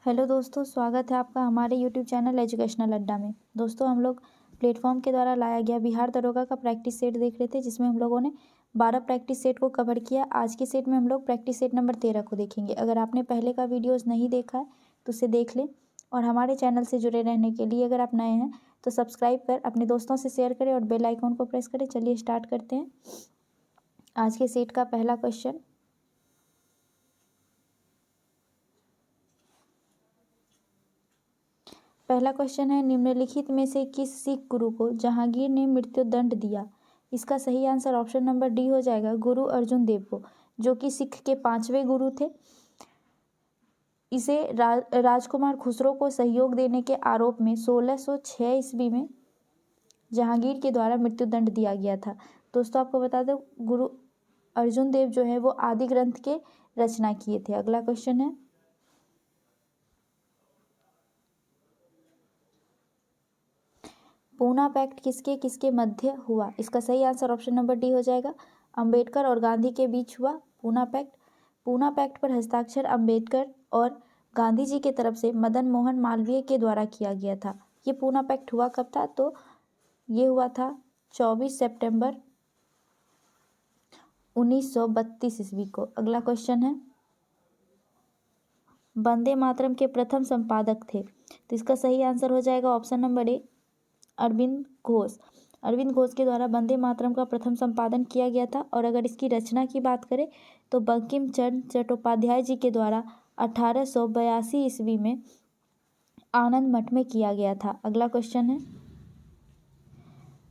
Hello दोस्तों, स्वागत है आपका हमारे यूट्यूब चैनल एजुकेशनल अड्डा में। दोस्तों, हम लोग प्लेटफॉर्म के द्वारा लाया गया बिहार दरोगा का प्रैक्टिस सेट देख रहे थे, जिसमें हम लोगों ने 12 प्रैक्टिस सेट को कवर किया। आज के सेट में हम लोग प्रैक्टिस सेट नंबर 13 को देखेंगे। अगर आपने पहले का वीडियोज़ नहीं देखा है तो उसे देख लें, और हमारे चैनल से जुड़े रहने के लिए अगर आप नए हैं तो सब्सक्राइब कर अपने दोस्तों से शेयर करें और बेल आइकॉन को प्रेस करें। चलिए स्टार्ट करते हैं। आज के सेट का पहला क्वेश्चन, है निम्नलिखित में से किस सिख गुरु को जहांगीर ने मृत्यु दंड दिया। इसका सही आंसर ऑप्शन नंबर डी हो जाएगा, गुरु अर्जुन देव को, जो कि सिख के 5वें गुरु थे। इसे राजकुमार खुसरो को सहयोग देने के आरोप में 1606 ईस्वी में जहांगीर के द्वारा मृत्यु दंड दिया गया था। दोस्तों, आपको बता दो, गुरु अर्जुन देव जो है वो आदि ग्रंथ के रचना किए थे। अगला क्वेश्चन है, पूना पैक्ट किसके किसके मध्य हुआ। इसका सही आंसर ऑप्शन नंबर डी हो जाएगा, अंबेडकर और गांधी के बीच हुआ पूना पैक्ट। पूना पैक्ट पर हस्ताक्षर अंबेडकर और गांधी जी के तरफ से मदन मोहन मालवीय के द्वारा किया गया था। ये पूना पैक्ट हुआ कब था? तो ये हुआ था 24 सितंबर 1932 ईस्वी को। अगला क्वेश्चन है, वंदे मातरम के प्रथम संपादक थे। तो इसका सही आंसर हो जाएगा option number A, Arvind Ghosh. Arvind Ghosh के द्वारा वंदे मातरम का प्रथम संपादन किया गया था। और अगर इसकी रचना की बात करें तो बंकिम चंद्र चट्टोपाध्याय जी के द्वारा 1882 ईस्वी में आनंद मठ में किया गया था। अगला क्वेश्चन है,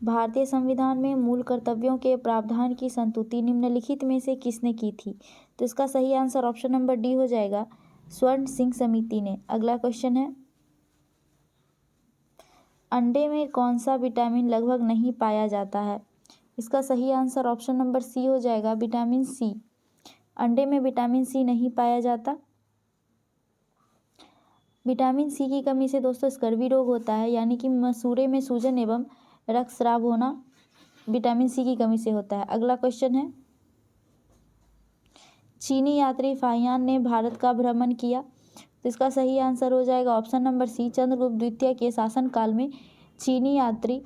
भारतीय संविधान में मूल कर्तव्यों के प्रावधान की संतुति निम्नलिखित में से किसने की थी। तो इसका सही आंसर ऑप्शन नंबर डी हो जाएगा, स्वर्ण सिंह समिति ने। अगला क्वेश्चन है, अंडे में कौन सा विटामिन लगभग नहीं पाया जाता है। इसका सही आंसर ऑप्शन नंबर सी हो जाएगा, विटामिन सी। अंडे में विटामिन सी नहीं पाया जाता। विटामिन सी की कमी से दोस्तों स्कर्वी रोग होता है, यानी कि मसूड़े में सूजन एवं रक्तस्राव होना विटामिन सी की कमी से होता है। अगला क्वेश्चन है, चीनी यात्री फाहियान ने भारत का भ्रमण किया। तो इसका सही आंसर हो जाएगा ऑप्शन नंबर सी, चंद्रगुप्त द्वितीय के शासनकाल में चीनी यात्री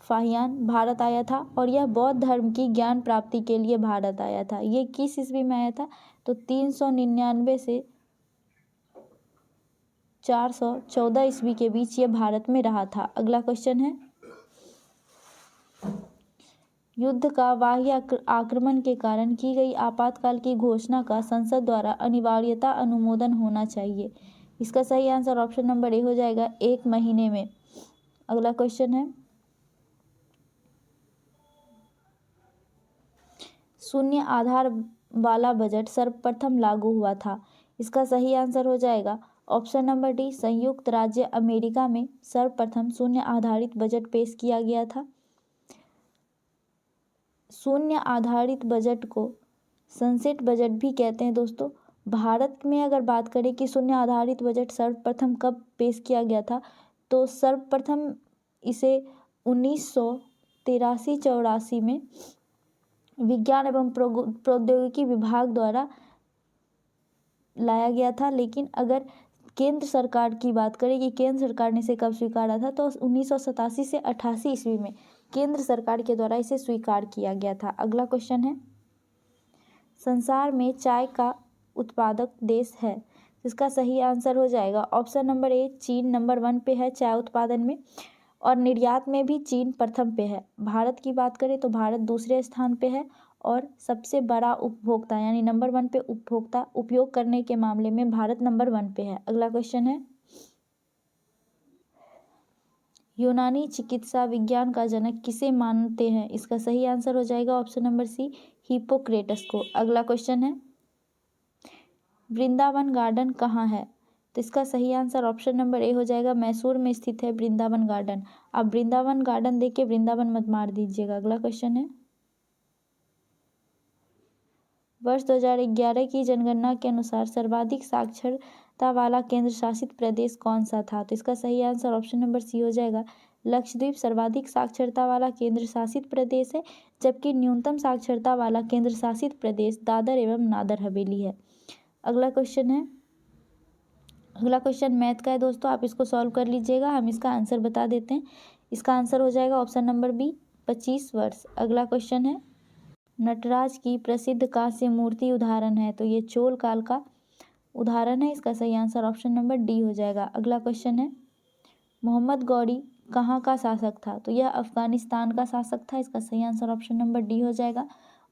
फाहियान भारत आया था, और यह बौद्ध धर्म की ज्ञान प्राप्ति के लिए भारत आया था। ये किस ईस्वी में आया था? तो 399 से 414 ईस्वी के बीच ये भारत में रहा था। अगला क्वेश्चन है, युद्ध का बाह्य आक्रमण के कारण की गई आपातकाल की घोषणा का संसद द्वारा अनिवार्यता अनुमोदन होना चाहिए। इसका सही आंसर ऑप्शन नंबर ए हो जाएगा, 1 महीने में। अगला क्वेश्चन है, शून्य आधार वाला बजट सर्वप्रथम लागू हुआ था। इसका सही आंसर हो जाएगा ऑप्शन नंबर डी, संयुक्त राज्य अमेरिका में सर्वप्रथम शून्य आधारित बजट पेश किया गया था। शून्य आधारित बजट को सनसेट बजट भी कहते हैं। दोस्तों, भारत में अगर बात करें कि शून्य आधारित बजट सर्वप्रथम कब पेश किया गया था, तो सर्वप्रथम इसे 1983-84 में विज्ञान एवं प्रौद्योगिकी विभाग द्वारा लाया गया था। लेकिन अगर केंद्र सरकार की बात करें कि केंद्र सरकार ने इसे कब स्वीकारा था, तो 1987 से 88 ईस्वी में केंद्र सरकार के द्वारा इसे स्वीकार किया गया था। अगला क्वेश्चन है, संसार में चाय का उत्पादक देश है। इसका सही आंसर हो जाएगा ऑप्शन नंबर ए, चीन नंबर 1 पे है चाय उत्पादन में, और निर्यात में भी चीन प्रथम पे है। भारत की बात करें तो भारत दूसरे स्थान पे है, और सबसे बड़ा उपभोक्ता यानी नंबर 1 पे उपभोक्ता उपयोग करने के मामले में भारत नंबर 1 पे है। अगला क्वेश्चन है, यूनानी चिकित्सा विज्ञान का जनक किसे मानते हैं। इसका सही आंसर हो जाएगा ऑप्शन नंबर सी, हिप्पोक्रेटस को। अगला क्वेश्चन है, वृंदावन गार्डन कहाँ है। तो इसका सही आंसर ऑप्शन नंबर ए हो जाएगा, मैसूर में स्थित है वृंदावन गार्डन। आप वृंदावन गार्डन देख के वृंदावन मत मार दीजिएगा। अगला क्वेश्चन है, वर्ष 2011 की जनगणना के अनुसार सर्वाधिक साक्षरता वाला केंद्र शासित प्रदेश कौन सा था। तो इसका सही आंसर ऑप्शन नंबर सी हो जाएगा, लक्षद्वीप सर्वाधिक साक्षरता वाला केंद्र शासित प्रदेश है, जबकि न्यूनतम साक्षरता वाला केंद्र शासित प्रदेश दादर एवं नागर हवेली है। अगला क्वेश्चन है, अगला क्वेश्चन मैथ का है दोस्तों, आप इसको सॉल्व कर लीजिएगा, हम इसका आंसर बता देते हैं। इसका आंसर हो जाएगा ऑप्शन नंबर बी 25 वर्ष। अगला क्वेश्चन है नटराज की प्रसिद्ध कांस्य मूर्ति उदाहरण है, तो ये चोल काल का उदाहरण है। इसका सही आंसर ऑप्शन नंबर डी हो जाएगा। अगला क्वेश्चन है मोहम्मद गौरी कहाँ का शासक था, तो यह अफगानिस्तान का शासक था। इसका सही आंसर ऑप्शन नंबर डी हो जाएगा।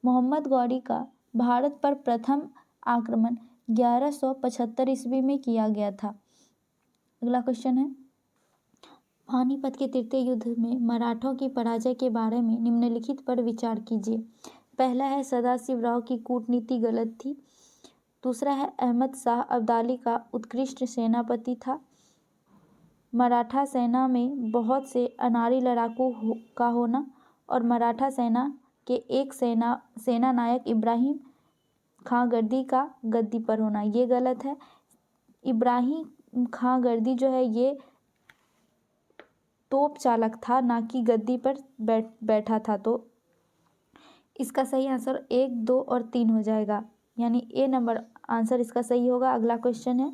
मोहम्मद गौरी का भारत पर प्रथम आक्रमण 1175 ईस्वी में किया गया था। अगला क्वेश्चन है पानीपत के तृतीय युद्ध में मराठों की पराजय के बारे में निम्नलिखित पर विचार कीजिए। पहला है सदाशिवराव की कूटनीति गलत थी। दूसरा है अहमद शाह अब्दाली का उत्कृष्ट सेनापति था। मराठा सेना में बहुत से अनाड़ी लड़ाकू का होना और मराठा सेना के एक सेना नायक इब्राहिम खां गर्दी का गद्दी पर होना, ये गलत है। इब्राहिम खां गर्दी जो है ये तोप चालक था, ना कि गद्दी पर बैठा था। तो इसका सही आंसर 1, 2 और 3 हो जाएगा, यानी ए नंबर आंसर इसका सही होगा। अगला क्वेश्चन है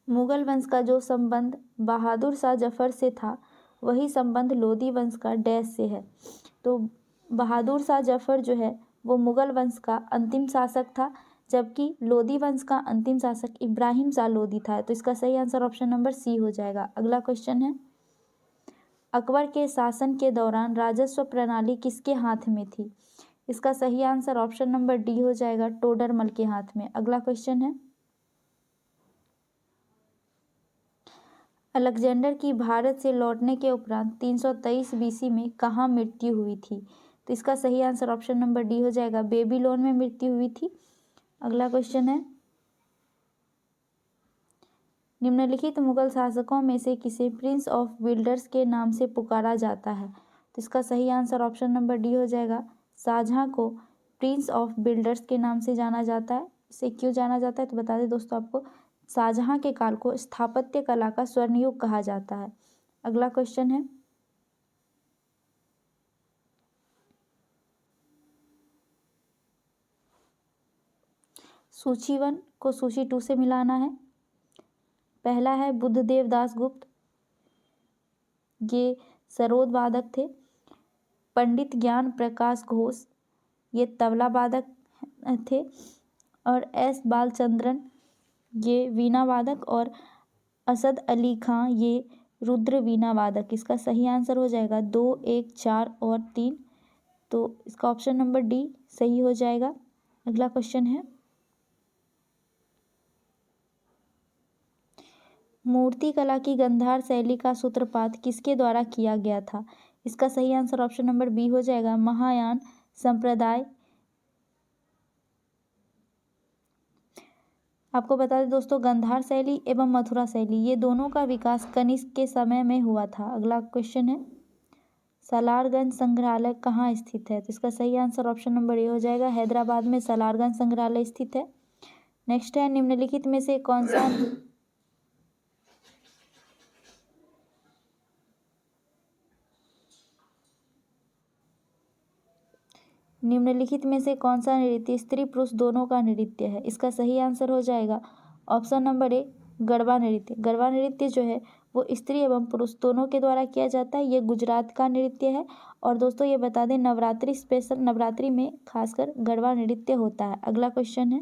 मुगल वंश का जो संबंध बहादुर शाह जफर से था वही संबंध लोधी वंश का डैश से है। तो बहादुर शाह जफर जो है वो मुगल वंश का अंतिम शासक था, जबकि लोधी वंश का अंतिम शासक इब्राहिम शाह लोधी था। तो इसका सही आंसर ऑप्शन नंबर सी हो जाएगा। अगला क्वेश्चन है अकबर के शासन के दौरान राजस्व प्रणाली किसके हाथ में थी। इसका सही आंसर ऑप्शन नंबर डी हो जाएगा, टोडरमल के हाथ में। अगला क्वेश्चन है अलेक्जेंडर की भारत से लौटने के उपरांत 323 बीसी में कहाँ मृत्यु हुई थी। तो इसका सही आंसर ऑप्शन नंबर डी हो जाएगा, बेबीलोन में मृत्यु हुई थी। अगला क्वेश्चन है निम्नलिखित मुगल शासकों में से किसे प्रिंस ऑफ विल्डर्स के नाम से पुकारा जाता है। तो इसका सही आंसर ऑप्शन नंबर डी हो जाएगा, शाहजहां को प्रिंस ऑफ बिल्डर्स के नाम से जाना जाता है। इसे क्यों जाना जाता है तो बता दें दोस्तों आपको, शाहजहां के काल को स्थापत्य कला का स्वर्ण युग कहा जाता है। अगला क्वेश्चन है सूची 1 को सूची 2 से मिलाना है। पहला है बुद्धदेव दास गुप्त, ये सरोद वादक थे। पंडित ज्ञान प्रकाश घोष ये तबला वादक थे। और एस बालचंद्रन ये वीणा वादक। और असद अली खां ये रुद्र वीणा वादक। इसका सही आंसर हो जाएगा 2, 1, 4 और 3। तो इसका ऑप्शन नंबर डी सही हो जाएगा। अगला क्वेश्चन है मूर्तिकला की गंधार शैली का सूत्रपात किसके द्वारा किया गया था। इसका सही आंसर ऑप्शन नंबर बी हो जाएगा, महायान संप्रदाय। आपको बता दें दोस्तों गंधार शैली एवं मथुरा शैली ये दोनों का विकास कनिष्क के समय में हुआ था। अगला क्वेश्चन है सलारगंज संग्रहालय कहाँ स्थित है। तो इसका सही आंसर ऑप्शन नंबर ए हो जाएगा, हैदराबाद में सलारगंज संग्रहालय स्थित है। नेक्स्ट है निम्नलिखित में से कौन सा निम्नलिखित में से कौन सा नृत्य स्त्री पुरुष दोनों का नृत्य है। इसका सही आंसर हो जाएगा ऑप्शन नंबर ए, गरबा नृत्य। गरबा नृत्य जो है वो स्त्री एवं पुरुष दोनों के द्वारा किया जाता है। ये गुजरात का नृत्य है। और दोस्तों ये बता दें नवरात्रि स्पेशल, नवरात्रि में खासकर गरबा नृत्य होता है। अगला क्वेश्चन है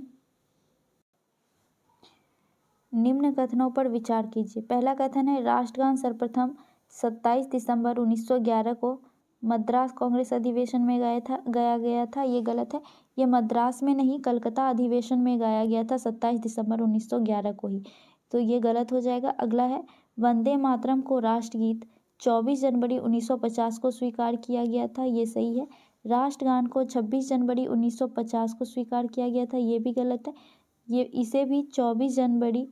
निम्न कथनों पर विचार कीजिए। पहला कथन है राष्ट्रगान सर्वप्रथम 27 दिसंबर 1911 को मद्रास कांग्रेस अधिवेशन में गाया गया था। ये गलत है, ये मद्रास में नहीं कलकत्ता अधिवेशन में गाया गया था 27 दिसंबर 1911 को ही। तो ये गलत हो जाएगा। अगला है वंदे मातरम को राष्ट्रगीत 24 जनवरी 1950 को स्वीकार किया गया था। ये सही है। राष्ट्रगान को 26 जनवरी 1950 को स्वीकार किया गया था। ये भी गलत है, ये इसे भी 24 जनवरी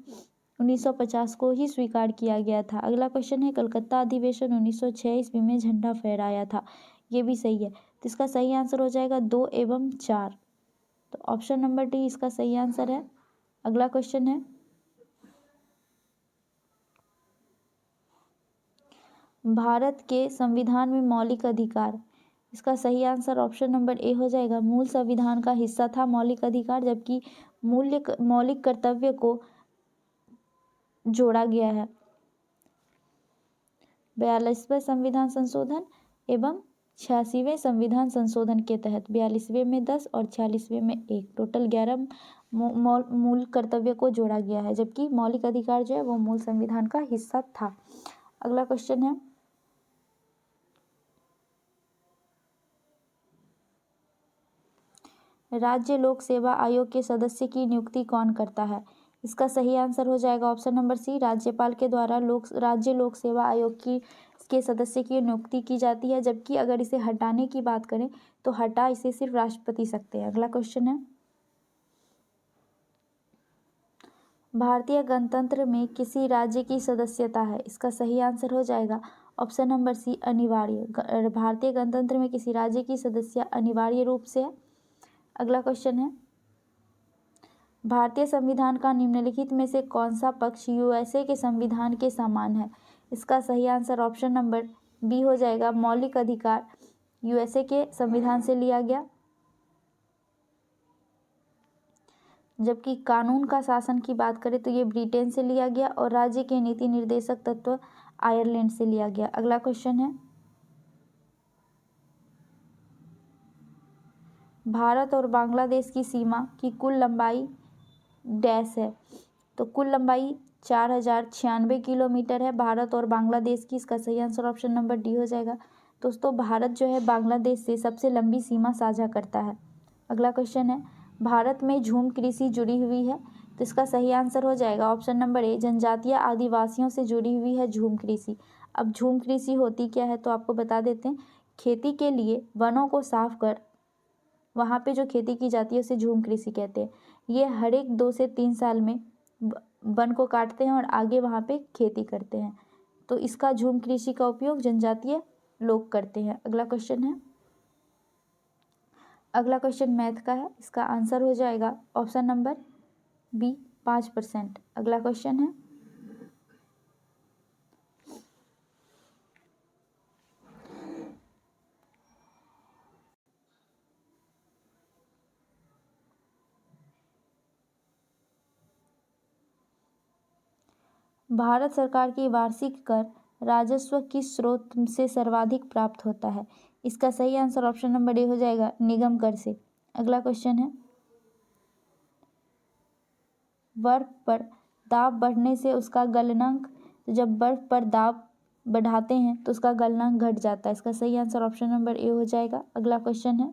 1950 को ही स्वीकार किया गया था। अगला क्वेश्चन है कलकत्ता अधिवेशन 1906 ईस्वी में झंडा फहराया था। ये भी सही है। तो इसका सही आंसर हो जाएगा 2 एवं 4। तो ऑप्शन नंबर डी इसका सही आंसर है। अगला क्वेश्चन है भारत के संविधान में मौलिक अधिकार इसका सही आंसर ऑप्शन नंबर ए हो जाएगा। मूल संविधान का हिस्सा था मौलिक अधिकार, जबकि मौलिक कर्तव्य को जोड़ा गया है 42वें संविधान संशोधन एवं 86वें संविधान संशोधन के तहत। 42वें में 10 और 46वें में 1, टोटल 11 मूल कर्तव्य को जोड़ा गया है, जबकि मौलिक अधिकार जो है वो मूल संविधान का हिस्सा था। अगला क्वेश्चन है, राज्य लोक सेवा आयोग के सदस्य की नियुक्ति कौन करता है? इसका सही आंसर हो जाएगा ऑप्शन नंबर सी, राज्यपाल के द्वारा राज्य लोक सेवा आयोग के सदस्य की नियुक्ति की जाती है, जबकि अगर इसे हटाने की बात करें तो हटा इसे सिर्फ राष्ट्रपति सकते हैं। अगला क्वेश्चन है, भारतीय गणतंत्र में किसी राज्य की सदस्यता है? इसका सही आंसर हो जाएगा ऑप्शन नंबर सी, अनिवार्य। भारतीय गणतंत्र में किसी राज्य की सदस्य अनिवार्य रूप से है। अगला क्वेश्चन है, भारतीय संविधान का निम्नलिखित में से कौन सा पक्ष यूएसए के संविधान के समान है? इसका सही आंसर ऑप्शन नंबर बी हो जाएगा, मौलिक अधिकार यूएसए के संविधान से लिया गया, जबकि कानून का शासन की बात करें तो ये ब्रिटेन से लिया गया और राज्य के नीति निर्देशक तत्व आयरलैंड से लिया गया। अगला क्वेश्चन है, भारत और बांग्लादेश की सीमा की कुल लंबाई डैश है? तो कुल लंबाई 4096 किलोमीटर है भारत और बांग्लादेश की। इसका सही आंसर ऑप्शन नंबर डी हो जाएगा। दोस्तों, भारत जो है बांग्लादेश से सबसे लंबी सीमा साझा करता है। अगला क्वेश्चन है, भारत में झूम कृषि जुड़ी हुई है? तो इसका सही आंसर हो जाएगा ऑप्शन नंबर ए, जनजातीय आदिवासियों से जुड़ी हुई है झूम कृषि। अब झूम कृषि होती क्या है तो आपको बता देते हैं। खेती के लिए वनों को साफ कर वहाँ पे जो खेती की जाती है उसे झूम कृषि कहते हैं। ये हर एक 2 से 3 साल में वन को काटते हैं और आगे वहाँ पे खेती करते हैं, तो इसका झूम कृषि का उपयोग जनजातीय लोग करते हैं। अगला क्वेश्चन मैथ का है, इसका आंसर हो जाएगा ऑप्शन नंबर बी, 5%। अगला क्वेश्चन है, भारत सरकार की वार्षिक कर राजस्व किस स्रोत से सर्वाधिक प्राप्त होता है? इसका सही आंसर ऑप्शन नंबर ए हो जाएगा, निगम कर से। अगला क्वेश्चन है, बर्फ पर दाब बढ़ने से उसका गलनांक, जब बर्फ पर दाब बढ़ाते हैं तो उसका गलनांक घट जाता है। इसका सही आंसर ऑप्शन नंबर ए हो जाएगा। अगला क्वेश्चन है,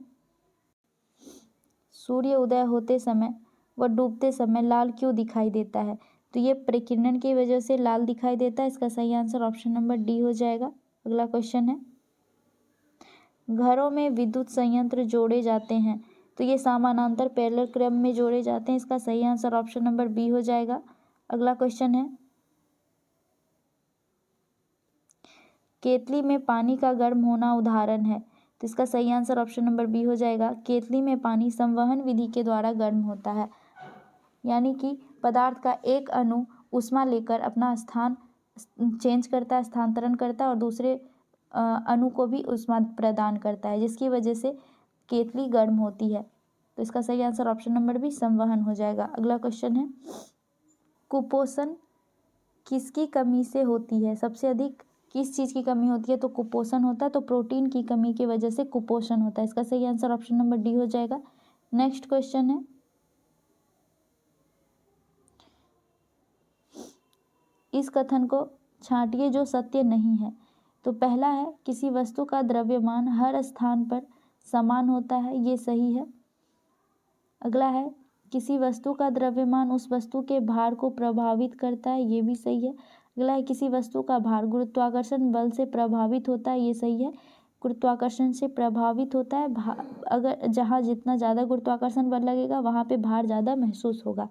सूर्य उदय होते समय व डूबते समय लाल क्यों दिखाई देता है? तो ये प्रकीर्णन की वजह से लाल दिखाई देता है। इसका सही आंसर ऑप्शन नंबर डी हो जाएगा। अगला क्वेश्चन है, घरों में विद्युत संयंत्र जोड़े जाते हैं तो ये समानांतर पैरेलल क्रम में जोड़े जाते हैं। इसका सही आंसर ऑप्शन नंबर बी हो जाएगा। अगला क्वेश्चन है, केतली में पानी का गर्म होना उदाहरण है? तो इसका सही आंसर ऑप्शन नंबर बी हो जाएगा, केतली में पानी संवहन विधि के द्वारा गर्म होता है, यानी कि पदार्थ का एक अणु ऊष्मा लेकर अपना स्थान चेंज करता है, स्थानांतरण करता है और दूसरे अणु को भी ऊष्मा प्रदान करता है, जिसकी वजह से केतली गर्म होती है। तो इसका सही आंसर ऑप्शन नंबर बी, संवहन हो जाएगा। अगला क्वेश्चन है, कुपोषण किसकी कमी से होती है? सबसे अधिक किस चीज़ की कमी होती है? तो कुपोषण होता है, तो प्रोटीन की कमी की वजह से कुपोषण होता है। इसका सही आंसर ऑप्शन नंबर डी हो जाएगा। नेक्स्ट क्वेश्चन है, इस कथन को छांटिए जो सत्य नहीं है। तो पहला है, किसी वस्तु का द्रव्यमान हर स्थान पर समान होता है, ये सही है। अगला है, किसी वस्तु का द्रव्यमान उस वस्तु के भार को प्रभावित करता है, ये भी सही है। अगला है, किसी वस्तु का भार गुरुत्वाकर्षण बल से प्रभावित होता है, ये सही है। गुरुत्वाकर्षण से प्रभावित होता है, अगर जहाँ जितना ज़्यादा गुरुत्वाकर्षण बल लगेगा वहाँ पे भार ज़्यादा महसूस होगा,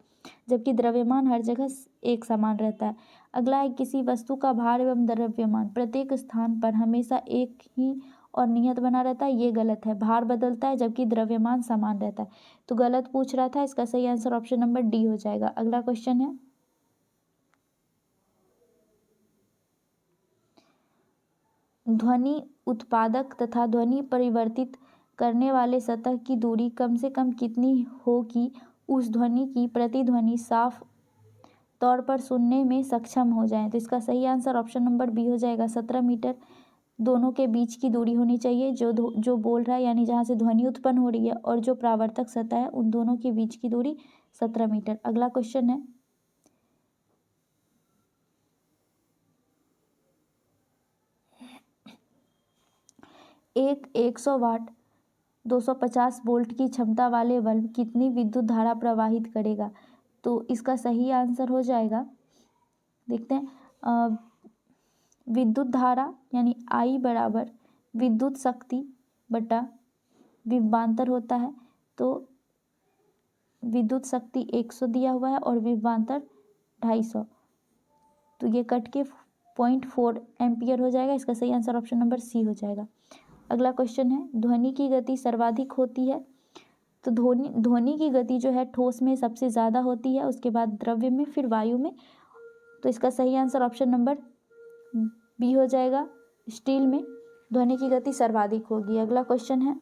जबकि द्रव्यमान हर जगह एक समान रहता है। अगला है, किसी वस्तु का भार एवं द्रव्यमान प्रत्येक स्थान पर हमेशा एक ही और नियत बना रहता है, ये गलत है। भार बदलता है जबकि द्रव्यमान समान रहता है, तो गलत पूछ रहा था। इसका सही आंसर ऑप्शन नंबर डी हो जाएगा। अगला क्वेश्चन है, ध्वनि उत्पादक तथा ध्वनि परिवर्तित करने वाले सतह की दूरी कम से कम कितनी हो कि उस ध्वनि की प्रतिध्वनि साफ तौर पर सुनने में सक्षम हो जाए। तो इसका सही आंसर ऑप्शन नंबर बी हो जाएगा। 17 मीटर दोनों के बीच की दूरी होनी चाहिए। जो बोल रहा है यानी जहाँ से ध्वनि उत्पन्न हो रही है और जो परावर्तक सतह है उन दोनों के बीच की दूरी 17 मीटर। अगला क्वेश्चन है, एक 100 वाट 250 वोल्ट की क्षमता वाले बल्ब कितनी विद्युत धारा प्रवाहित करेगा। तो इसका सही आंसर हो जाएगा, देखते हैं, विद्युत धारा यानी आई बराबर विद्युत शक्ति बटा विभवांतर होता है। तो विद्युत शक्ति 100 दिया हुआ है और विभवांतर 250, तो ये कट के 0.4 एम्पियर हो जाएगा। इसका सही आंसर ऑप्शन नंबर सी हो जाएगा। अगला क्वेश्चन है, ध्वनि की गति सर्वाधिक होती है। तो ध्वनि की गति जो है ठोस में सबसे ज़्यादा होती है, उसके बाद द्रव्य में, फिर वायु में। तो इसका सही आंसर ऑप्शन नंबर बी हो जाएगा। स्टील में ध्वनि की गति सर्वाधिक होगी। अगला क्वेश्चन है,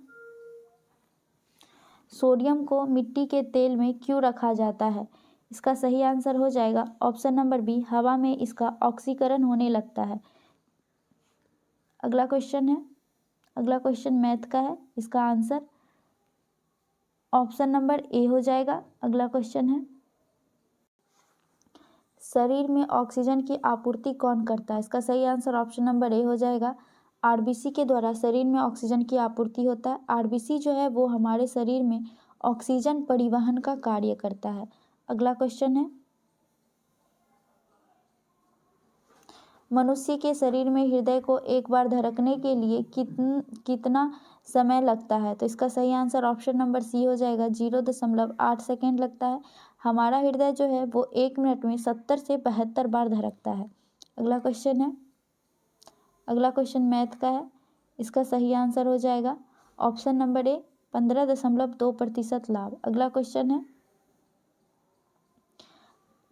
सोडियम को मिट्टी के तेल में क्यों रखा जाता है। इसका सही आंसर हो जाएगा ऑप्शन नंबर बी, हवा में इसका ऑक्सीकरण होने लगता है। अगला क्वेश्चन मैथ का है। इसका आंसर ऑप्शन नंबर ए हो जाएगा। अगला क्वेश्चन है, शरीर में ऑक्सीजन की आपूर्ति कौन करता है। इसका सही आंसर ऑप्शन नंबर ए हो जाएगा। आरबीसी के द्वारा शरीर में ऑक्सीजन की आपूर्ति होता है। आरबीसी जो है वो हमारे शरीर में ऑक्सीजन परिवहन का कार्य करता है। अगला क्वेश्चन है, मनुष्य के शरीर में हृदय को एक बार धड़कने के लिए कितना समय लगता है। तो इसका सही आंसर ऑप्शन नंबर सी हो जाएगा, 0.8 सेकेंड लगता है। हमारा हृदय जो है वो 1 मिनट में 70 से 72 बार धड़कता है। अगला क्वेश्चन मैथ का है। इसका सही आंसर हो जाएगा ऑप्शन नंबर ए, 15.2% लाभ। अगला क्वेश्चन है,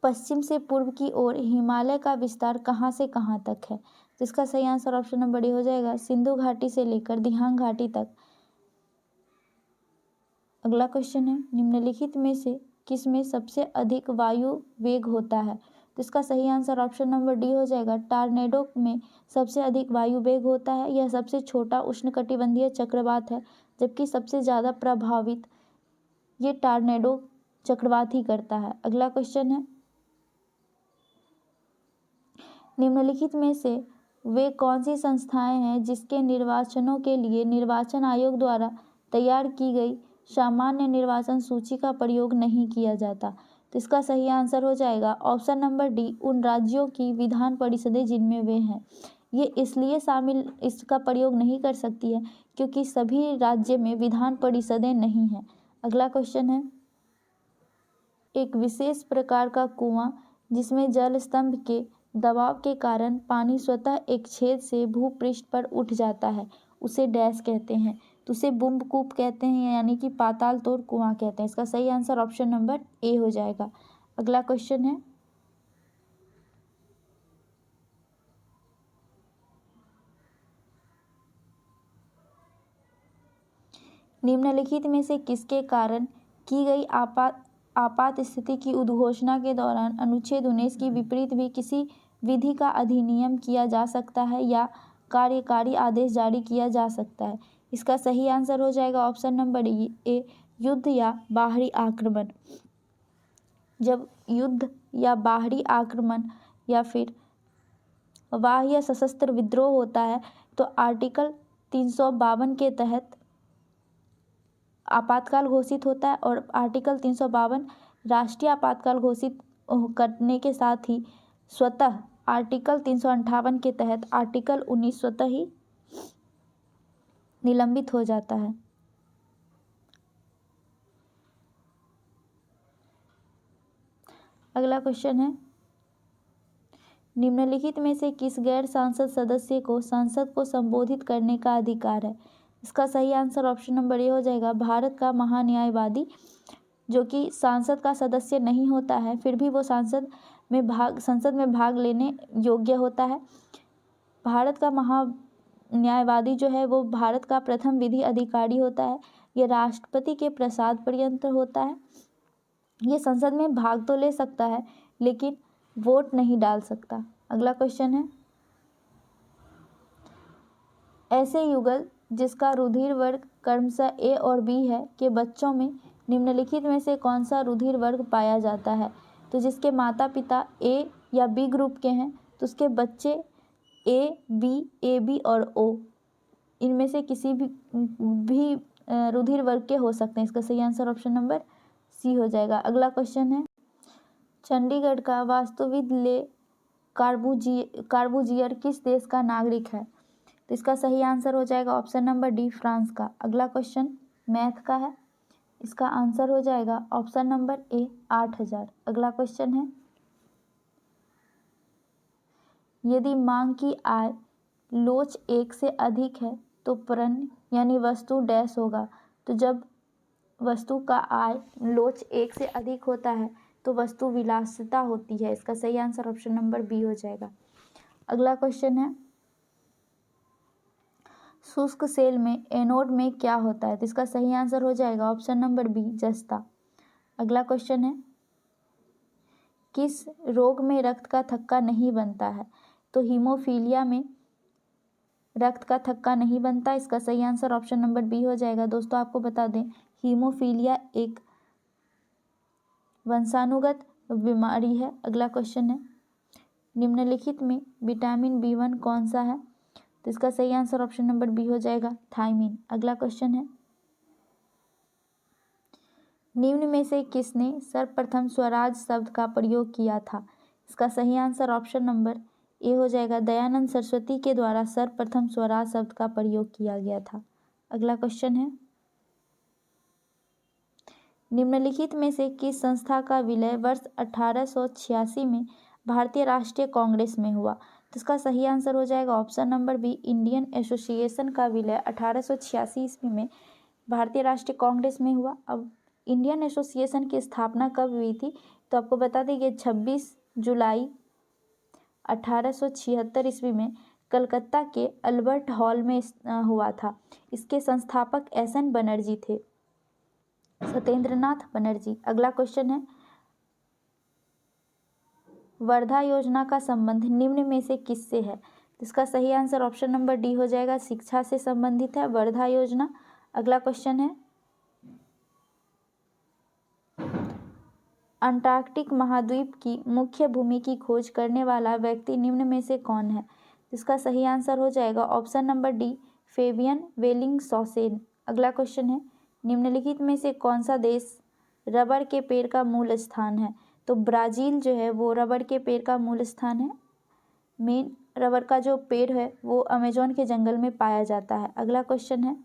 पश्चिम से पूर्व की ओर हिमालय का विस्तार कहाँ से कहाँ तक है। तो इसका सही आंसर ऑप्शन नंबर ए हो जाएगा, सिंधु घाटी से लेकर दिहांग घाटी तक। अगला क्वेश्चन है, निम्नलिखित में से किस में सबसे अधिक वायु वेग होता है। तो इसका सही आंसर ऑप्शन नंबर डी हो जाएगा, टॉर्नेडो में सबसे अधिक वायु वेग होता है। यह सबसे छोटा उष्णकटिबंधीय चक्रवात है, जबकि सबसे ज़्यादा प्रभावित ये टॉर्नेडो चक्रवात ही करता है। अगला क्वेश्चन है, निम्नलिखित में से वे कौन सी संस्थाएं हैं जिसके निर्वाचनों के लिए निर्वाचन आयोग द्वारा तैयार की गई सामान्य निर्वाचन सूची का प्रयोग नहीं किया जाता। तो इसका सही आंसर हो जाएगा ऑप्शन नंबर डी, उन राज्यों की विधान परिषदें जिनमें वे हैं। ये इसलिए इसका प्रयोग नहीं कर सकती है क्योंकि सभी राज्य में विधान परिषदें नहीं हैं। अगला क्वेश्चन है, एक विशेष प्रकार का कुआं जिसमें जल स्तंभ के दबाव के कारण पानी स्वतः एक छेद से भूपृष्ठ पर उठ जाता है, उसे डैश कहते हैं। तो उसे बुम्बकूप कहते हैं, यानी कि पाताल तोड़ कुआं कहते हैं। इसका सही आंसर ऑप्शन नंबर ए हो जाएगा। अगला क्वेश्चन है, निम्नलिखित में से किसके कारण की गई आपात स्थिति की उद्घोषणा के दौरान अनुच्छेद 19 की विपरीत भी किसी विधि का अधिनियम किया जा सकता है या कार्यकारी आदेश जारी किया जा सकता है। इसका सही आंसर हो जाएगा ऑप्शन नंबर ए, युद्ध या बाहरी आक्रमण। जब युद्ध या बाहरी आक्रमण या फिर बाह्य सशस्त्र विद्रोह होता है तो आर्टिकल 352 के तहत आपातकाल घोषित होता है, और आर्टिकल 352 राष्ट्रीय आपातकाल घोषित करने के साथ ही स्वतः आर्टिकल 358 के तहत आर्टिकल 19 स्वतः ही निलंबित हो जाता है। अगला क्वेश्चन है, निम्नलिखित में से किस गैर सांसद सदस्य को संसद को संबोधित करने का अधिकार है। इसका सही आंसर ऑप्शन नंबर ए हो जाएगा, भारत का महान्यायवादी, जो कि सांसद का सदस्य नहीं होता है फिर भी वो संसद में भाग लेने योग्य होता है। भारत का न्यायवादी जो है वो भारत का प्रथम विधि अधिकारी होता है। ये राष्ट्रपति के प्रसाद पर्यंत होता है। ये संसद में भाग तो ले सकता है लेकिन वोट नहीं डाल सकता। अगला क्वेश्चन है, ऐसे युगल जिसका रुधिर वर्ग क्रमशः ए और बी है के बच्चों में निम्नलिखित में से कौन सा रुधिर वर्ग पाया जाता है? तो जिसके माता पिता ए या बी ग्रुप के हैं तो उसके बच्चे ए बी और ओ इनमें से किसी भी रुधिर वर्ग के हो सकते हैं। इसका सही आंसर ऑप्शन नंबर सी हो जाएगा। अगला क्वेश्चन है, चंडीगढ़ का वास्तुविद ले कार्बूजियर किस देश का नागरिक है? तो इसका सही आंसर हो जाएगा ऑप्शन नंबर डी, फ्रांस का। अगला क्वेश्चन मैथ का है, इसका आंसर हो जाएगा ऑप्शन नंबर ए, 8000। अगला क्वेश्चन है, यदि मांग की आय लोच 1 से अधिक है तो पण्य यानी वस्तु डैश होगा। तो जब वस्तु का आय लोच 1 से अधिक होता है तो वस्तु विलासिता होती है। इसका सही आंसर ऑप्शन नंबर बी हो जाएगा। अगला क्वेश्चन है, शुष्क सेल में एनोड में क्या होता है? तो इसका सही आंसर हो जाएगा ऑप्शन नंबर बी, जस्ता। अगला क्वेश्चन है, किस रोग में रक्त का थक्का नहीं बनता है? तो हीमोफीलिया में रक्त का थक्का नहीं बनता। इसका सही आंसर ऑप्शन नंबर बी हो जाएगा। दोस्तों आपको बता दें, हीमोफीलिया एक वंशानुगत बीमारी है। अगला क्वेश्चन है, निम्नलिखित में विटामिन B1 कौन सा है? तो इसका सही आंसर ऑप्शन नंबर बी हो जाएगा, थायमिन। अगला क्वेश्चन है, निम्न में से किसने सर्वप्रथम स्वराज शब्द का प्रयोग किया था? इसका सही आंसर ऑप्शन नंबर ए हो जाएगा, दयानंद सरस्वती के द्वारा सर्वप्रथम स्वराज शब्द का प्रयोग किया गया था। अगला क्वेश्चन है, निम्नलिखित में से किस संस्था का विलय वर्ष 1886 में भारतीय राष्ट्रीय कांग्रेस में हुआ? तो इसका सही आंसर हो जाएगा option number B, Indian association का विलय 1886 ईस्वी में भारतीय राष्ट्रीय कांग्रेस में हुआ। अब इंडियन एसोसिएशन की स्थापना कब हुई थी? तो आपको बता दें कि 26 जुलाई 1876 ईस्वी में कलकत्ता के अल्बर्ट हॉल में हुआ था। इसके संस्थापक एस.एन. बनर्जी थे, सत्येंद्रनाथ बनर्जी। अगला क्वेश्चन है, वर्धा योजना का संबंध निम्न में से किससे है? इसका सही आंसर ऑप्शन नंबर डी हो जाएगा, शिक्षा से संबंधित है वर्धा योजना। अगला क्वेश्चन है, अंटार्कटिक महाद्वीप की मुख्य भूमि की खोज करने वाला व्यक्ति निम्न में से कौन है? इसका सही आंसर हो जाएगा ऑप्शन नंबर डी, फेबियन वेलिंगसॉसेन। अगला क्वेश्चन है, निम्नलिखित में से कौन सा देश रबड़ के पेड़ का मूल स्थान है? तो ब्राज़ील जो है वो रबड़ के पेड़ का मूल स्थान है। मेन रबड़ का जो पेड़ है वो अमेजोन के जंगल में पाया जाता है। अगला क्वेश्चन है,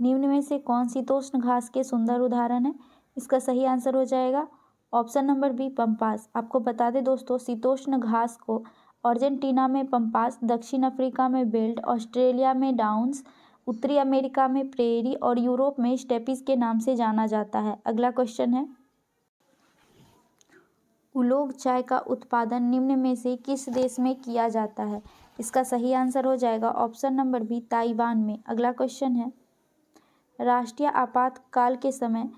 निम्न में से कौन शीतोष्ण घास के सुंदर उदाहरण है? इसका सही आंसर हो जाएगा ऑप्शन नंबर बी, पंपास। आपको बता दें दोस्तों, शीतोष्ण घास को अर्जेंटीना में पंपास, दक्षिण अफ्रीका में बेल्ट, ऑस्ट्रेलिया में डाउन्स, उत्तरी अमेरिका में प्रेरी और यूरोप में स्टेपिस के नाम से जाना जाता है। अगला क्वेश्चन है, उलोग चाय का उत्पादन निम्न में से किस देश में किया जाता है? इसका सही आंसर हो जाएगा ऑप्शन नंबर बी, ताइवान में। अगला क्वेश्चन है, राष्ट्रीय आपातकाल के समय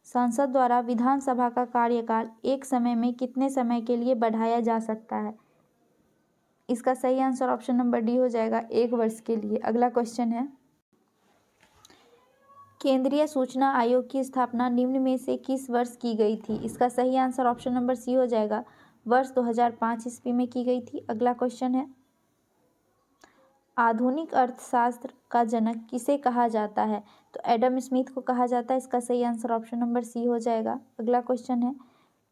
संसद द्वारा विधानसभा का कार्यकाल एक समय में कितने समय के लिए बढ़ाया जा सकता है? इसका सही आंसर ऑप्शन नंबर डी हो जाएगा, 1 वर्ष के लिए। अगला क्वेश्चन है, केंद्रीय सूचना आयोग की स्थापना निम्न में से किस वर्ष की गई थी? इसका सही आंसर ऑप्शन नंबर सी हो जाएगा, वर्ष 2005 ईस्वी में की गई थी। अगला क्वेश्चन है, आधुनिक अर्थशास्त्र का जनक किसे कहा जाता है? तो एडम स्मिथ को कहा जाता है। इसका सही आंसर ऑप्शन नंबर सी हो जाएगा। अगला क्वेश्चन है,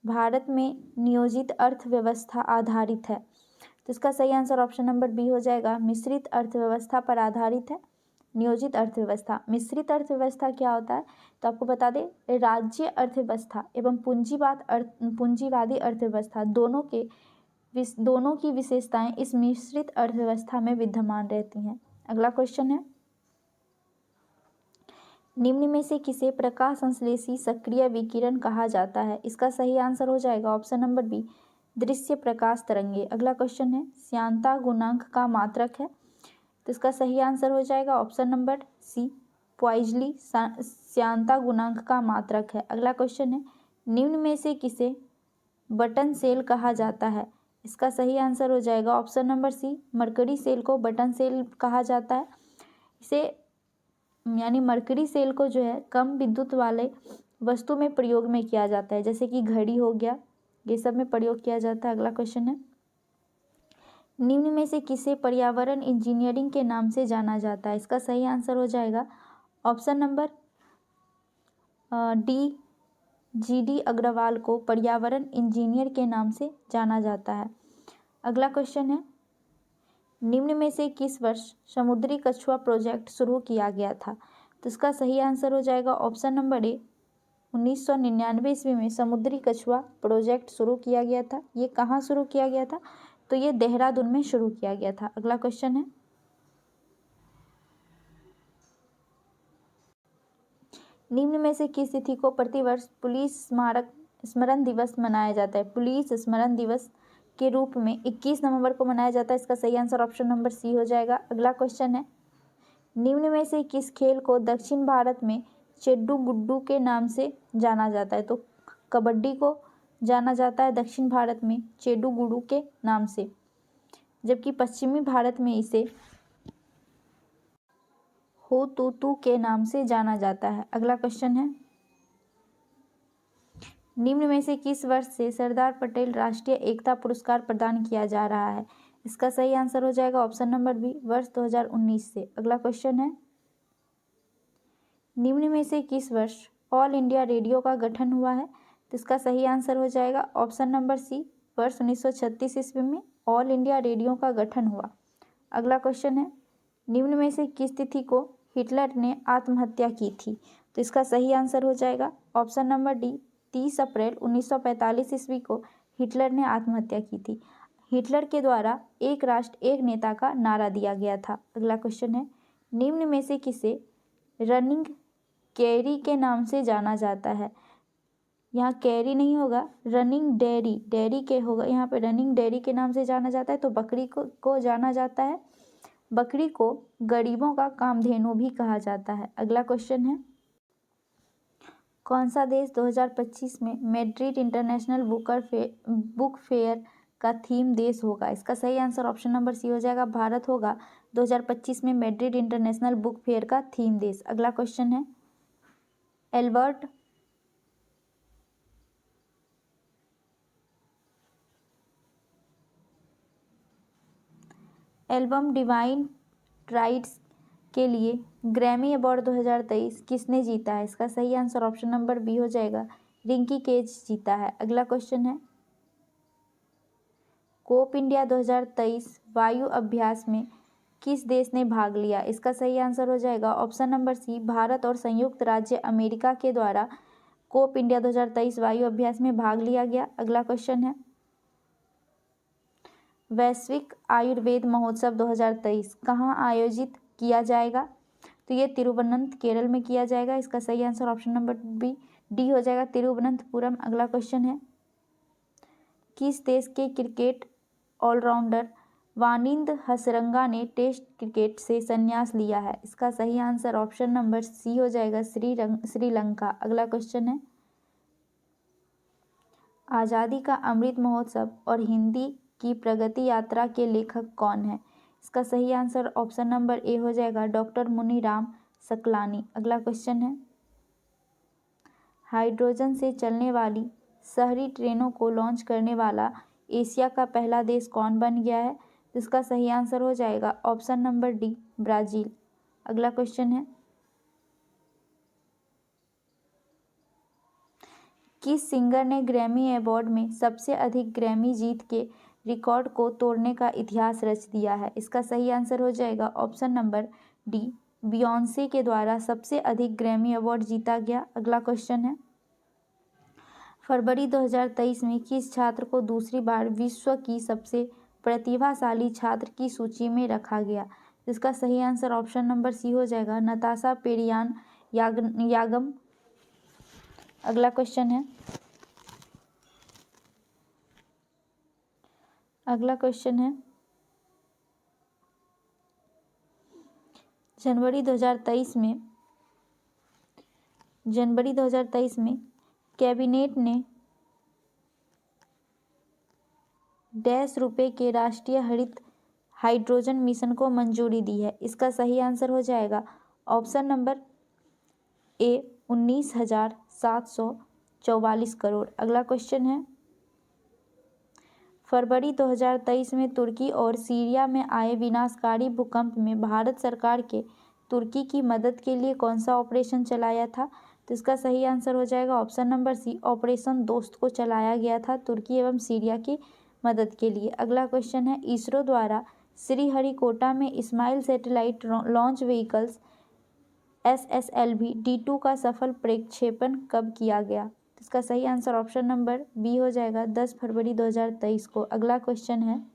भारत में नियोजित अर्थव्यवस्था आधारित है। तो इसका सही आंसर ऑप्शन नंबर बी हो जाएगा, मिश्रित अर्थव्यवस्था पर आधारित है नियोजित अर्थव्यवस्था। मिश्रित अर्थव्यवस्था क्या होता है? तो आपको बता दें, राज्य अर्थव्यवस्था एवं पूंजीवादी अर्थव्यवस्था दोनों की विशेषताएं इस मिश्रित अर्थव्यवस्था में विद्यमान रहती हैं। अगला क्वेश्चन है, निम्न में से किसे प्रकाश संश्लेषी सक्रिय विकिरण कहा जाता है? इसका सही आंसर हो जाएगा ऑप्शन नंबर बी, दृश्य प्रकाश तरंगे। अगला क्वेश्चन है, श्यानता गुणांक का मात्रक है। तो तो इसका सही आंसर हो जाएगा ऑप्शन नंबर सी, पॉइजली श्यानता गुणांक का मात्रक है। अगला क्वेश्चन है, निम्न में से किसे बटन सेल कहा जाता है? इसका सही आंसर हो जाएगा option number C, mercury cell को बटन सेल कहा जाता है। इसे यानी मरकरी सेल को जो है कम विद्युत वाले वस्तु में प्रयोग में किया जाता है, जैसे कि घड़ी हो गया, ये सब में प्रयोग किया जाता है। अगला क्वेश्चन है, निम्न में से किसे पर्यावरण इंजीनियरिंग के नाम से जाना जाता है? इसका सही आंसर हो जाएगा option number D, GD Agarwal को पर्यावरण इंजीनियर के नाम से जाना जाता है। अगला क्वेश्चन है, निम्न में से किस वर्ष समुद्री कछुआ प्रोजेक्ट शुरू किया गया था? तो इसका सही आंसर हो जाएगा ऑप्शन नंबर ए, 1999 ईस्वी में समुद्री कछुआ प्रोजेक्ट शुरू किया गया था। ये कहाँ शुरू किया गया था? तो ये देहरादून में शुरू किया गया था। अगला क्वेश्चन है, निम्न में से किस तिथि को प्रतिवर्ष पुलिस स्मारक स्मरण दिवस मनाया जाता है? पुलिस स्मरण दिवस के रूप में 21 नवंबर को मनाया जाता है। इसका सही आंसर ऑप्शन नंबर सी हो जाएगा। अगला क्वेश्चन है, निम्न में से किस खेल को दक्षिण भारत में चेड्डू गुड्डू के नाम से जाना जाता है? तो कबड्डी को जाना जाता है दक्षिण भारत में चेड्डू गुड्डू के नाम से, जबकि पश्चिमी भारत में इसे हो तू के नाम से जाना जाता है। अगला क्वेश्चन है, निम्न में से किस वर्ष से सरदार पटेल राष्ट्रीय एकता पुरस्कार प्रदान किया जा रहा है? इसका सही आंसर हो जाएगा ऑप्शन नंबर बी, वर्ष 2019 से। अगला क्वेश्चन है, निम्न में से किस वर्ष ऑल इंडिया रेडियो का गठन हुआ है? तो इसका सही आंसर हो जाएगा ऑप्शन नंबर सी, वर्ष 1936 ईस्वी में ऑल इंडिया रेडियो का गठन हुआ। अगला क्वेश्चन है, निम्न में से किस तिथि को हिटलर ने आत्महत्या की थी? तो इसका सही आंसर हो जाएगा ऑप्शन नंबर डी, 30 अप्रैल 1945 ईस्वी को हिटलर ने आत्महत्या की थी। हिटलर के द्वारा एक राष्ट्र एक नेता का नारा दिया गया था। अगला क्वेश्चन है, निम्न में से किसे रनिंग कैरी के नाम से जाना जाता है? यहाँ कैरी नहीं होगा, रनिंग डेयरी, डेयरी के होगा, यहाँ पे रनिंग डेयरी के नाम से जाना जाता है। तो बकरी को जाना जाता है। बकरी को गरीबों का कामधेनु भी कहा जाता है। अगला क्वेश्चन है, कौन सा देश 2025 में मैड्रिड इंटरनेशनल बुक फेयर का थीम देश होगा? इसका सही आंसर ऑप्शन नंबर सी हो जाएगा, भारत होगा 2025 में मैड्रिड इंटरनेशनल बुक फेयर का थीम देश। अगला क्वेश्चन है, एल्बम डिवाइन राइट्स के लिए ग्रैमी अवार्ड 2023 किसने जीता है? इसका सही आंसर ऑप्शन नंबर बी हो जाएगा, रिंकी केज जीता है। अगला क्वेश्चन है, कोप इंडिया 2023 वायु अभ्यास में किस देश ने भाग लिया? इसका सही आंसर हो जाएगा ऑप्शन नंबर सी, भारत और संयुक्त राज्य अमेरिका के द्वारा कोप इंडिया 2023 वायु अभ्यास में भाग लिया गया। अगला क्वेश्चन है, वैश्विक आयुर्वेद महोत्सव 2023 कहाँ आयोजित किया जाएगा? तो ये तिरुवनंत केरल में किया जाएगा। इसका सही answer option number B, D हो जाएगा, तिरुवनंतपुरम। अगला क्वेश्चन है, किस देश के क्रिकेट ऑलराउंडर वानिंद हसरंगा ने टेस्ट क्रिकेट से संन्यास लिया है? इसका सही आंसर ऑप्शन नंबर सी हो जाएगा, श्रीलंका। अगला क्वेश्चन है, आज़ादी का अमृत महोत्सव और हिंदी की प्रगति यात्रा के लेखक कौन है? इसका सही आंसर ऑप्शन नंबर ए हो जाएगा, डॉक्टर मुनीराम सकलानी। अगला क्वेश्चन है, हाइड्रोजन से चलने वाली शहरी ट्रेनों को लॉन्च करने वाला एशिया का पहला देश कौन बन गया है? इसका सही आंसर हो जाएगा ऑप्शन नंबर डी, ब्राज़ील। अगला क्वेश्चन है, किस सिंगर ने ग्रैमी अवार्ड में सबसे अधिक ग्रैमी जीत के रिकॉर्ड को तोड़ने का इतिहास रच दिया है? इसका सही आंसर हो जाएगा ऑप्शन नंबर डी, बियॉन्से के द्वारा सबसे अधिक ग्रैमी अवार्ड जीता गया। अगला क्वेश्चन है, फरवरी 2023 में किस छात्र को दूसरी बार विश्व की सबसे प्रतिभाशाली छात्र की सूची में रखा गया? इसका सही आंसर ऑप्शन नंबर सी हो जाएगा, नताशा पेरियान यागम। अगला क्वेश्चन है, जनवरी 2023 में कैबिनेट ने ₹100 के राष्ट्रीय हरित हाइड्रोजन मिशन को मंजूरी दी है। इसका सही आंसर हो जाएगा ऑप्शन नंबर ए 19,744 करोड़। अगला क्वेश्चन है, फरवरी 2023 में तुर्की और सीरिया में आए विनाशकारी भूकंप में भारत सरकार के तुर्की की मदद के लिए कौन सा ऑपरेशन चलाया था? तो इसका सही आंसर हो जाएगा ऑप्शन नंबर सी, ऑपरेशन दोस्त को चलाया गया था तुर्की एवं सीरिया की मदद के लिए। अगला क्वेश्चन है, इसरो द्वारा श्रीहरिकोटा में small satellite launch vehicles SSLV D2 का सफल प्रक्षेपण कब किया गया? इसका सही आंसर ऑप्शन नंबर बी हो जाएगा 10 फरवरी 2023 को। अगला क्वेश्चन है,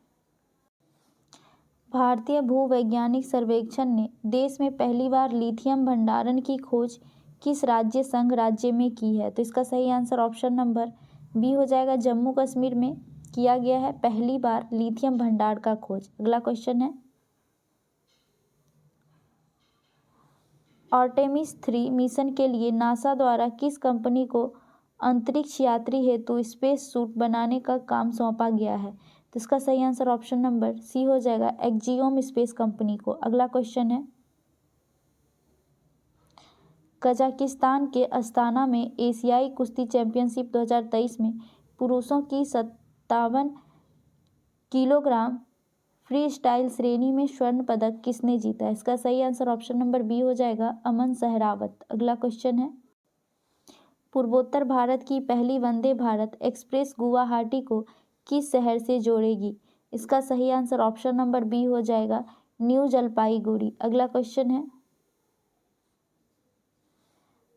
भारतीय भूवैज्ञानिक सर्वेक्षण ने देश में पहली बार लिथियम भंडारण की खोज किस राज्य संघ राज्य में की है? तो इसका सही आंसर ऑप्शन नंबर बी हो जाएगा, जम्मू कश्मीर में किया गया है पहली बार लिथियम भंडार का खोज। अगला क्वेश्चन है, आर्टेमिस 3 मिशन के लिए नासा द्वारा किस कंपनी को अंतरिक्ष यात्री हेतु स्पेस सूट बनाने का काम सौंपा गया है? तो इसका सही आंसर ऑप्शन नंबर सी हो जाएगा, एक्जियोम स्पेस कंपनी को। अगला क्वेश्चन है, कजाकिस्तान के अस्ताना में एशियाई कुश्ती चैंपियनशिप 2023 में पुरुषों की 57 किलोग्राम फ्री स्टाइल श्रेणी में स्वर्ण पदक किसने जीता है? इसका सही आंसर ऑप्शन नंबर बी हो जाएगा, अमन सहरावत। अगला क्वेश्चन है, पूर्वोत्तर भारत की पहली वंदे भारत एक्सप्रेस गुवाहाटी को किस शहर से जोड़ेगी? इसका सही आंसर ऑप्शन नंबर बी हो जाएगा, न्यू जलपाईगुड़ी। अगला क्वेश्चन है,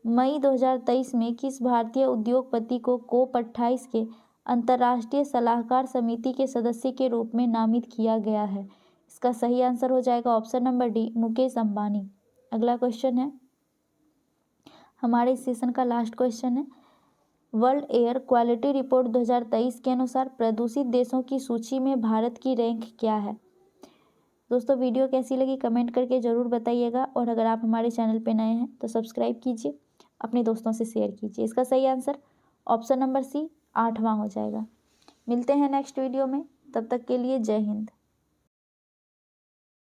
मई 2023 में किस भारतीय उद्योगपति को COP28 के अंतर्राष्ट्रीय सलाहकार समिति के सदस्य के रूप में नामित किया गया है? इसका सही आंसर हो जाएगा option number D, Mukesh Ambani. अगला क्वेश्चन है, हमारे इस सेशन का लास्ट क्वेश्चन है, वर्ल्ड एयर क्वालिटी रिपोर्ट 2023 के अनुसार प्रदूषित देशों की सूची में भारत की रैंक क्या है? दोस्तों वीडियो कैसी लगी कमेंट करके ज़रूर बताइएगा, और अगर आप हमारे चैनल पे नए हैं तो सब्सक्राइब कीजिए, अपने दोस्तों से शेयर कीजिए। इसका सही आंसर ऑप्शन नंबर सी 8वां हो जाएगा। मिलते हैं नेक्स्ट वीडियो में, तब तक के लिए जय हिंद।